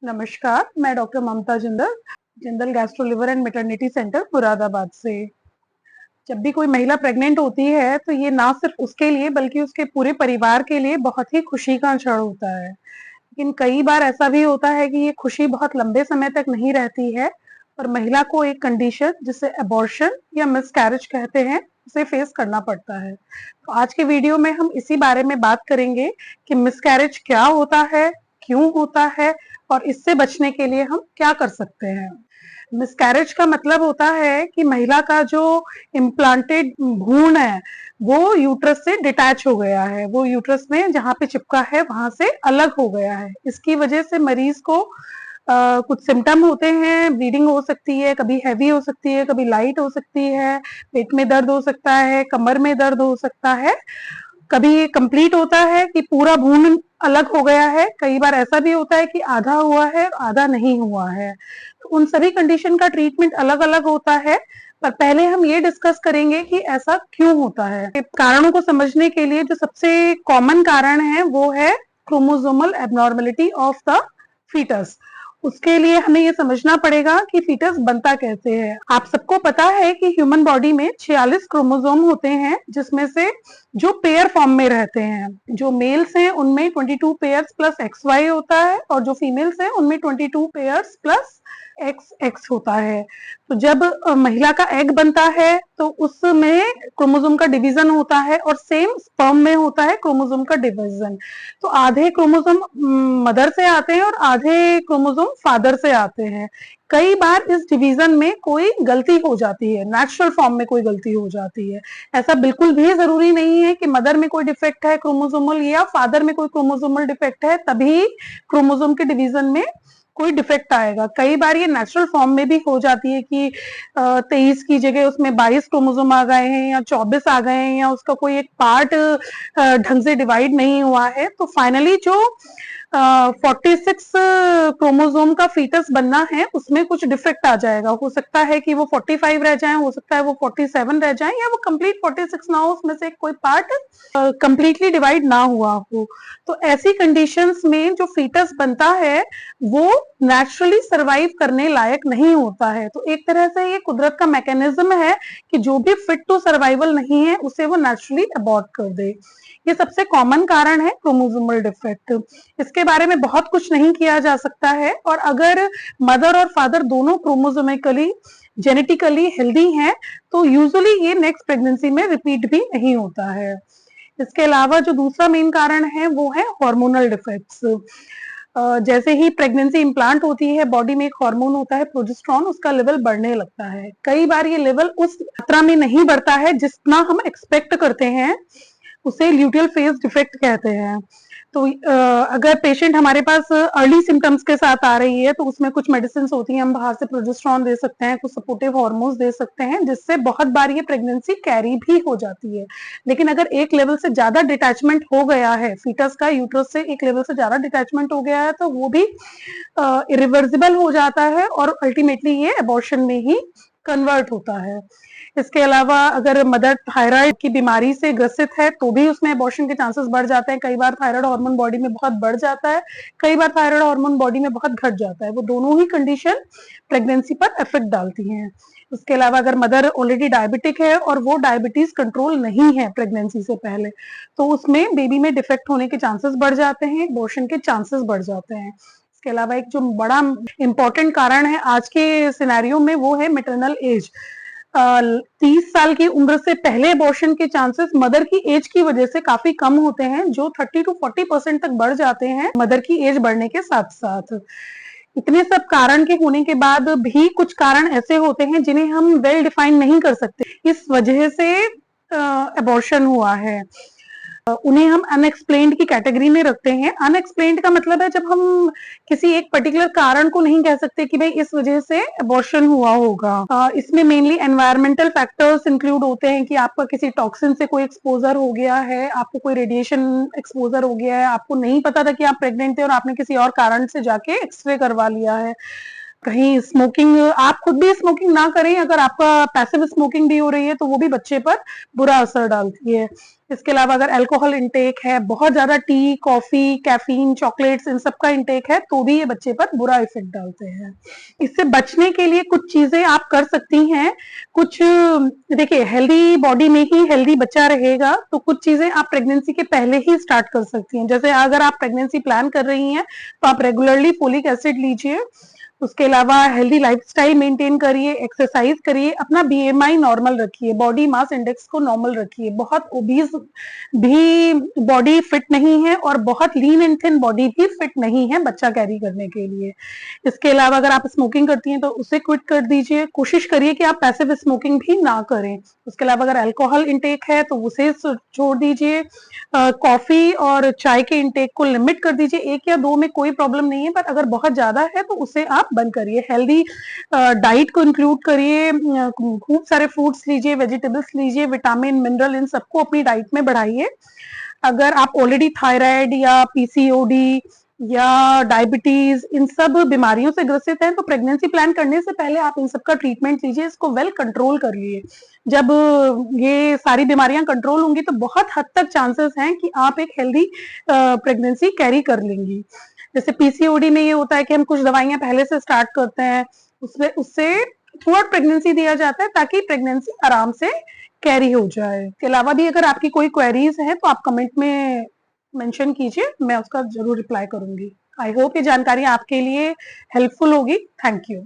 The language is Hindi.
नमस्कार, मैं doctor Mamta Jindal, Jindal gastro liver and maternity centre Moradabad से। जब भी कोई महिला प्रेग्नेंट होती है तो ये ना सिर्फ उसके लिए बल्कि उसके पूरे परिवार के लिए बहुत ही खुशी का क्षण होता है। लेकिन कई बार ऐसा भी होता है कि ये खुशी बहुत लंबे समय तक नहीं रहती है और महिला को एक कंडीशन जिसे अबॉर्शन या मिसकैरेज कहते हैं उसे फेस करना पड़ता है। तो आज के वीडियो में हम इसी बारे में बात करेंगे कि मिसकैरेज क्या होता है, क्यों होता है और इससे बचने के लिए हम क्या कर सकते हैं। मिसकैरेज का मतलब होता है कि महिला का जो इम्प्लांटेड भ्रूण है वो यूट्रस से डिटैच हो गया है, वो यूट्रस में जहाँ पे चिपका है वहां से अलग हो गया है। इसकी वजह से मरीज को कुछ सिम्टम होते हैं, ब्लीडिंग हो सकती है, कभी हैवी हो सकती है, कभी लाइट हो सकती है, पेट में दर्द हो सकता है, कमर में दर्द हो सकता है। कभी ये कंप्लीट होता है कि पूरा भ्रूण अलग हो गया है, कई बार ऐसा भी होता है कि आधा हुआ है और आधा नहीं हुआ है। तो उन सभी कंडीशन का ट्रीटमेंट अलग अलग होता है, पर पहले हम ये डिस्कस करेंगे कि ऐसा क्यों होता है। कारणों को समझने के लिए जो सबसे कॉमन कारण है वो है chromosomal abnormality of the foetus. उसके लिए हमें ये समझना पड़ेगा कि फीटस बनता कैसे है। आप सबको पता है कि ह्यूमन बॉडी में 46 क्रोमोसोम होते हैं, जिसमें से जो पेयर फॉर्म में रहते हैं, जो मेल्स हैं उनमें 22 पेयर्स प्लस XY होता है और जो फीमेल्स हैं उनमें 22 पेयर्स प्लस XX होता है। तो जब महिला का एग बनता है तो उसमें क्रोमोसोम का डिवीजन होता है और सेम स्पर्म में होता है क्रोमोसोम का डिवीजन। तो आधे क्रोमोसोम मदर से आते हैं और आधे क्रोमोसोम फादर से आते हैं। कई बार इस डिवीजन में कोई गलती हो जाती है, नेचुरल फॉर्म में कोई गलती हो जाती है। ऐसा बिल्कुल भी जरूरी नहीं है कि मदर में कोई डिफेक्ट है क्रोमोसोमल या फादर में कोई क्रोमोसोमल डिफेक्ट है तभी क्रोमोसोम के डिवीजन में कोई डिफेक्ट आएगा। कई बार ये नेचुरल फॉर्म में भी हो जाती है कि 23 की जगह उसमें 22 क्रोमोसोम आ गए हैं या 24 आ गए हैं या उसका कोई एक पार्ट ढंग से डिवाइड नहीं हुआ है। तो फाइनली जो 46 क्रोमोसोम का फीटस बनना है उसमें कुछ डिफेक्ट आ जाएगा। हो सकता है कि वो 45 रह जाए, हो सकता है वो 47 रह जाए या वो कंप्लीट 46 ना हो, उसमें से कोई पार्ट कंप्लीटली डिवाइड ना हुआ हो। तो ऐसी कंडीशंस में जो फीटस बनता है वो नेचुरली सरवाइव करने लायक नहीं होता है। तो एक तरह से ये कुदरत का मैकेनिज्म है कि जो भी फिट टू सर्वाइवल नहीं है उसे वो नेचुरली अबॉर्ट कर दे। ये सबसे कॉमन कारण है क्रोमोसोमल डिफेक्ट। इसके बारे में बहुत कुछ नहीं किया जा सकता है और अगर मदर और फादर दोनों क्रोमोसोमिकली जेनेटिकली हेल्दी हैं तो यूजुअली ये नेक्स्ट प्रेगनेंसी में रिपीट भी नहीं होता है। इसके अलावा जो दूसरा मेन कारण है वो है हार्मोनल डिफेक्ट्स। जैसे ही प्रेगनेंसी इम्प्लांट होती है बॉडी में एक हार्मोन होता है प्रोजेस्टेरॉन, उसका लेवल बढ़ने लगता है। कई बार ये लेवल उस मात्रा में नहीं बढ़ता है जितना हम एक्सपेक्ट करते हैं, उसे ल्यूटियल फेज डिफेक्ट कहते हैं। तो अगर पेशेंट हमारे पास अर्ली सिम्टम्स के साथ आ रही है तो उसमें कुछ मेडिसिन होती हैं, हम बाहर से प्रोजेस्टेरॉन दे सकते हैं, कुछ सपोर्टिव हार्मोन्स दे सकते हैं, जिससे बहुत बार ये प्रेगनेंसी कैरी भी हो जाती है। लेकिन अगर एक लेवल से ज्यादा डिटैचमेंट हो गया है, फीटस का यूट्रस से एक लेवल से ज्यादा डिटैचमेंट हो गया है तो वो भी इरिवर्सिबल हो जाता है और अल्टीमेटली ये अबॉर्शन में ही कन्वर्ट होता है। इसके अलावा अगर मदर थायराइड की बीमारी से ग्रसित है तो भी उसमें अबॉर्शन के चांसेस बढ़ जाते हैं। कई बार थायराइड हार्मोन बॉडी में बहुत बढ़ जाता है, कई बार थायराइड हार्मोन बॉडी में बहुत घट जाता है। वो दोनों ही कंडीशन प्रेगनेंसी पर इफेक्ट डालती हैं। उसके अलावा अगर मदर ऑलरेडी डायबिटिक है और वो डायबिटीज कंट्रोल नहीं है प्रेगनेंसी से पहले, तो उसमें बेबी में डिफेक्ट होने के चांसेस बढ़ जाते हैं, अबॉर्शन के चांसेस बढ़ जाते हैं। इसके अलावा एक जो बड़ा इंपॉर्टेंट कारण है आज के सिनेरियो में वो है मैटरनल एज। 30 साल की उम्र से पहले अबॉर्शन के चांसेस मदर की एज की वजह से काफी कम होते हैं, जो 30 to 40% तक बढ़ जाते हैं मदर की एज बढ़ने के साथ साथ। इतने सब कारण के होने के बाद भी कुछ कारण ऐसे होते हैं जिन्हें हम वेल डिफाइन नहीं कर सकते, इस वजह से अबॉर्शन हुआ है। उन्हें हम अनएक्सप्लेन्ड की कैटेगरी में रखते हैं। अनएक्सप्लेन्ड का मतलब है जब हम किसी एक पर्टिकुलर कारण को नहीं कह सकते कि भाई इस वजह से अबॉर्शन हुआ होगा। इसमें मेनली एनवायरमेंटल फैक्टर्स इंक्लूड होते हैं कि आपका किसी टॉक्सिन से कोई एक्सपोजर हो गया है, आपको कोई रेडिएशन एक्सपोजर हो गया है, आपको नहीं पता था कि आप प्रेग्नेंट थे और आपने किसी और कारण से जाके एक्सरे करवा लिया है। कहीं स्मोकिंग, आप खुद भी स्मोकिंग ना करें, अगर आपका पैसिव स्मोकिंग भी हो रही है तो वो भी बच्चे पर बुरा असर डालती है। इसके अलावा अगर अल्कोहल इंटेक है, बहुत ज्यादा टी, कॉफी, कैफीन, चॉकलेट्स, इन सब का इंटेक है तो भी ये बच्चे पर बुरा इफेक्ट डालते हैं। इससे बचने के लिए कुछ चीजें आप कर सकती हैं। कुछ, देखिए, हेल्दी बॉडी में ही हेल्दी बच्चा रहेगा, तो कुछ चीजें आप प्रेगनेंसी के पहले ही स्टार्ट कर सकती हैं। जैसे अगर आप प्रेगनेंसी प्लान कर रही हैं तो आप रेगुलरली फोलिक एसिड लीजिए। उसके अलावा हेल्दी लाइफस्टाइल मेंटेन करिए, एक्सरसाइज करिए, अपना बीएमआई नॉर्मल रखिए, बॉडी मास इंडेक्स को नॉर्मल रखिए। बहुत ओबीज भी बॉडी फिट नहीं है और बहुत लीन एंड थिन बॉडी भी फिट नहीं है बच्चा कैरी करने के लिए। इसके अलावा अगर आप स्मोकिंग करती हैं तो उसे क्विट कर दीजिए। कोशिश करिए कि आप पैसिव स्मोकिंग भी ना करें। उसके अलावा अगर अल्कोहल इंटेक है तो उसे छोड़ दीजिए। कॉफी और चाय के इंटेक को लिमिट कर दीजिए, 1 या 2 में कोई प्रॉब्लम नहीं है, पर अगर बहुत ज्यादा है तो उसे आप बंद करिए। हेल्दी डाइट को इंक्लूड करिए, खूब सारे फ्रूट्स लीजिए, वेजिटेबल्स लीजिए, विटामिन, मिनरल, इन सबको अपनी डाइट में बढ़ाइए। अगर आप ऑलरेडी थायराइड या पीसीओडी या डायबिटीज, इन सब बीमारियों से ग्रसित हैं तो प्रेगनेंसी प्लान करने से पहले आप इन सब का ट्रीटमेंट लीजिए, इसको वेल कंट्रोल करिए। जब ये सारी बीमारियां कंट्रोल होंगी तो बहुत हद तक चांसेस हैं कि आप एक हेल्दी प्रेगनेंसी कैरी कर लेंगी। जैसे पीसीओडी में ये होता है कि हम कुछ दवाइयां पहले से स्टार्ट करते हैं, उसमें उससे थ्रू आउट प्रेगनेंसी दिया जाता है ताकि प्रेगनेंसी आराम से कैरी हो जाए। इसके अलावा भी अगर आपकी कोई क्वेरीज है तो आप कमेंट में मेंशन कीजिए, मैं उसका जरूर रिप्लाई करूंगी। आई होप ये जानकारी आपके लिए हेल्पफुल होगी। Thank you.